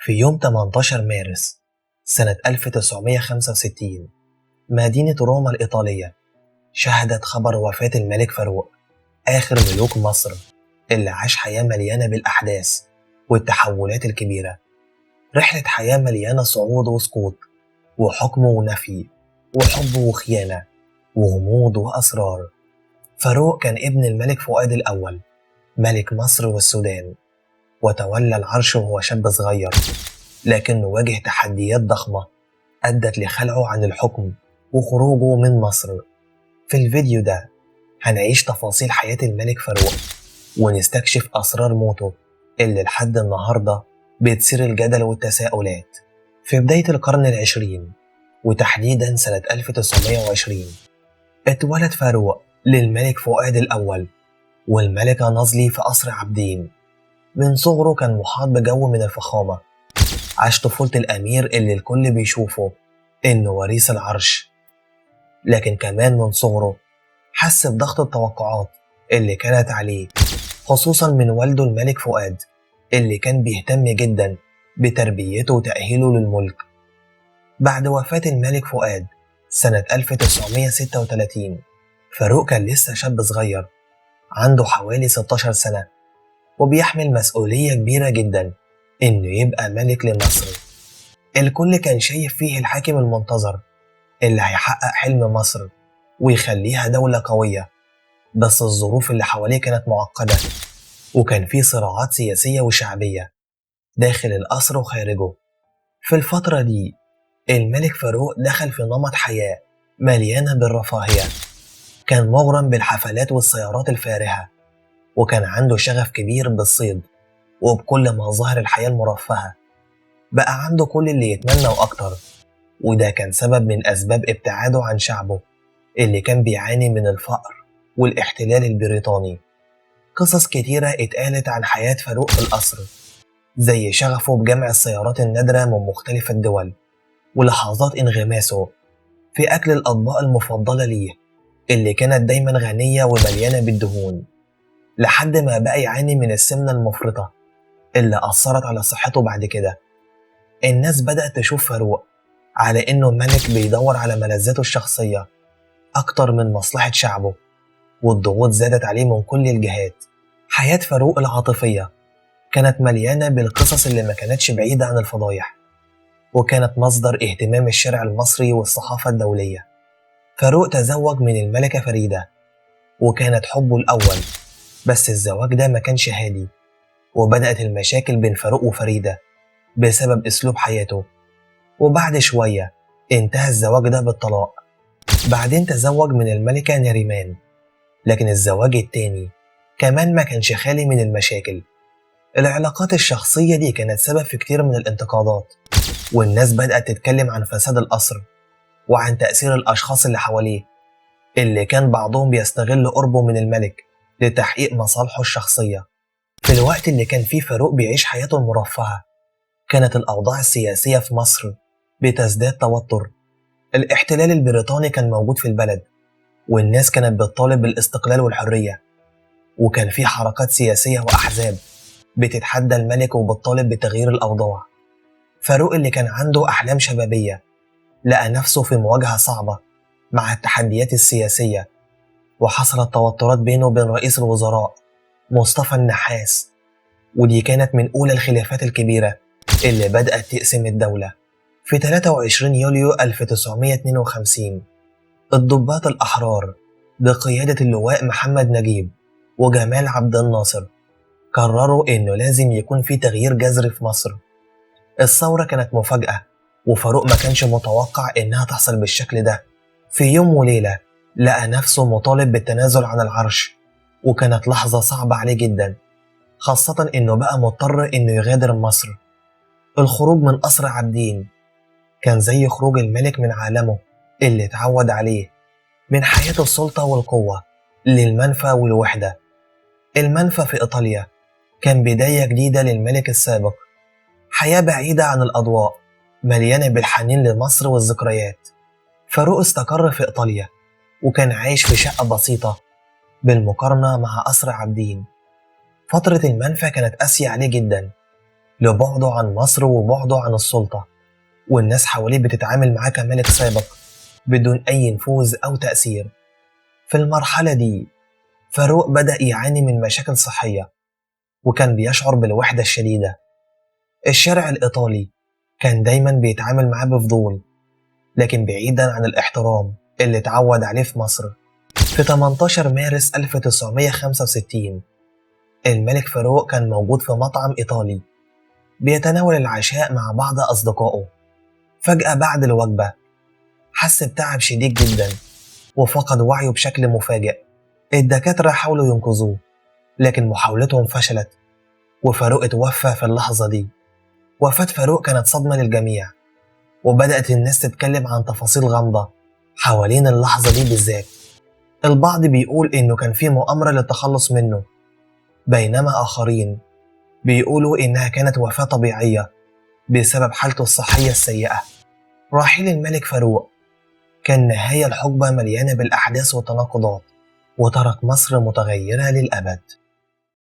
في يوم 18 مارس سنة 1965 مدينة روما الإيطالية شهدت خبر وفاة الملك فاروق، آخر ملوك مصر اللي عاش حياة مليانة بالأحداث والتحولات الكبيرة. رحلة حياة مليانة صعود وسقوط وحكم ونفي وحب وخيانة وغموض وأسرار. فاروق كان ابن الملك فؤاد الأول ملك مصر والسودان، وتولى العرش وهو شاب صغير، لكنه واجه تحديات ضخمة أدت لخلعه عن الحكم وخروجه من مصر. في الفيديو ده هنعيش تفاصيل حياة الملك فاروق ونستكشف أسرار موته اللي لحد النهاردة بتثير الجدل والتساؤلات. في بداية القرن العشرين وتحديدا سنة 1920 اتولد فاروق للملك فؤاد الأول والملكة نازلي في قصر عابدين. من صغره كان محاط بجو من الفخامة، عاش طفولة الأمير اللي الكل بيشوفه إنه وريث العرش، لكن كمان من صغره حس بضغط التوقعات اللي كانت عليه، خصوصا من والده الملك فؤاد اللي كان بيهتم جدا بتربيته وتأهيله للملك. بعد وفاة الملك فؤاد سنة 1936 فاروق كان لسه شاب صغير عنده حوالي 16 سنة، وبيحمل مسؤولية كبيرة جدا إنه يبقى ملك لمصر. الكل كان شايف فيه الحاكم المنتظر اللي هيحقق حلم مصر ويخليها دولة قوية، بس الظروف اللي حواليه كانت معقدة، وكان فيه صراعات سياسية وشعبية داخل القصر وخارجه. في الفترة دي الملك فاروق دخل في نمط حياة مليانة بالرفاهية، كان مغرم بالحفلات والسيارات الفارهة، وكان عنده شغف كبير بالصيد وبكل مظاهر الحياة المرفهة. بقى عنده كل اللي يتمنى وأكتر، وده كان سبب من أسباب ابتعاده عن شعبه اللي كان بيعاني من الفقر والاحتلال البريطاني. قصص كتيرة اتقالت عن حياة فاروق في القصر، زي شغفه بجمع السيارات النادرة من مختلف الدول، ولحظات انغماسه في أكل الأطباق المفضلة ليه اللي كانت دايما غنية ومليانة بالدهون، لحد ما بقى يعاني من السمنة المفرطة اللي أثرت على صحته. بعد كده الناس بدأت تشوف فاروق على إنه ملك بيدور على ملذاته الشخصية أكتر من مصلحة شعبه، والضغوط زادت عليه من كل الجهات. حياة فاروق العاطفية كانت مليانة بالقصص اللي ما كانتش بعيدة عن الفضايح، وكانت مصدر اهتمام الشارع المصري والصحافة الدولية. فاروق تزوج من الملكة فريدة وكانت حبه الأول، بس الزواج ده ما كانش هادي، وبدأت المشاكل بين فاروق وفريدة بسبب أسلوب حياته، وبعد شوية انتهى الزواج ده بالطلاق. بعدين تزوج من الملكة نريمان، لكن الزواج التاني كمان ما كانش خالي من المشاكل. العلاقات الشخصية دي كانت سبب في كتير من الانتقادات، والناس بدأت تتكلم عن فساد القصر وعن تأثير الأشخاص اللي حواليه، اللي كان بعضهم بيستغل قربه من الملك لتحقيق مصالحه الشخصية. في الوقت اللي كان فيه فاروق بيعيش حياته المرفهة، كانت الأوضاع السياسية في مصر بتزداد توتر. الاحتلال البريطاني كان موجود في البلد، والناس كانت بتطالب بالاستقلال والحرية، وكان في حركات سياسية وأحزاب بتتحدى الملك وبتطالب بتغيير الأوضاع. فاروق اللي كان عنده أحلام شبابية لقى نفسه في مواجهة صعبة مع التحديات السياسية، وحصلت توترات بينه وبين رئيس الوزراء مصطفى النحاس، ودي كانت من أولى الخلافات الكبيرة اللي بدأت تقسم الدولة. في 23 يوليو 1952 الضباط الأحرار بقيادة اللواء محمد نجيب وجمال عبد الناصر قرروا إنه لازم يكون في تغيير جذري في مصر. الثورة كانت مفاجأة، وفاروق ما كانش متوقع إنها تحصل بالشكل ده. في يوم وليلة لقى نفسه مطالب بالتنازل عن العرش، وكانت لحظة صعبة عليه جدا، خاصة إنه بقى مضطر إنه يغادر مصر. الخروج من قصر عابدين كان زي خروج الملك من عالمه اللي اتعود عليه، من حياة السلطة والقوة للمنفى والوحدة. المنفى في إيطاليا كان بداية جديدة للملك السابق، حياة بعيدة عن الأضواء مليانة بالحنين لمصر والذكريات. فاروق استقر في إيطاليا وكان عايش في شقة بسيطة بالمقارنة مع قصر عابدين. فترة المنفى كانت قاسية عليه جدا، لبعده عن مصر وبعده عن السلطة، والناس حواليه بتتعامل معاه كملك سابق بدون أي نفوذ أو تأثير. في المرحلة دي فاروق بدأ يعاني من مشاكل صحية، وكان بيشعر بالوحدة الشديدة. الشارع الإيطالي كان دايما بيتعامل معاه بفضول، لكن بعيدا عن الاحترام اللي اتعود عليه في مصر. في 18 مارس 1965 الملك فاروق كان موجود في مطعم إيطالي بيتناول العشاء مع بعض أصدقائه. فجأة بعد الوجبة حس بتعب شديد جدا وفقد وعيه بشكل مفاجئ. الدكاترة حاولوا ينقذوه، لكن محاولتهم فشلت وفاروق اتوفى في اللحظة دي. وفاة فاروق كانت صدمة للجميع، وبدأت الناس تتكلم عن تفاصيل غامضة حوالين اللحظة دي بالذات. البعض بيقول إنه كان في مؤامرة للتخلص منه، بينما آخرين بيقولوا إنها كانت وفاة طبيعية بسبب حالته الصحية السيئة. رحيل الملك فاروق كان نهاية لحقبة مليانة بالأحداث والتناقضات، وترك مصر متغيرة للأبد.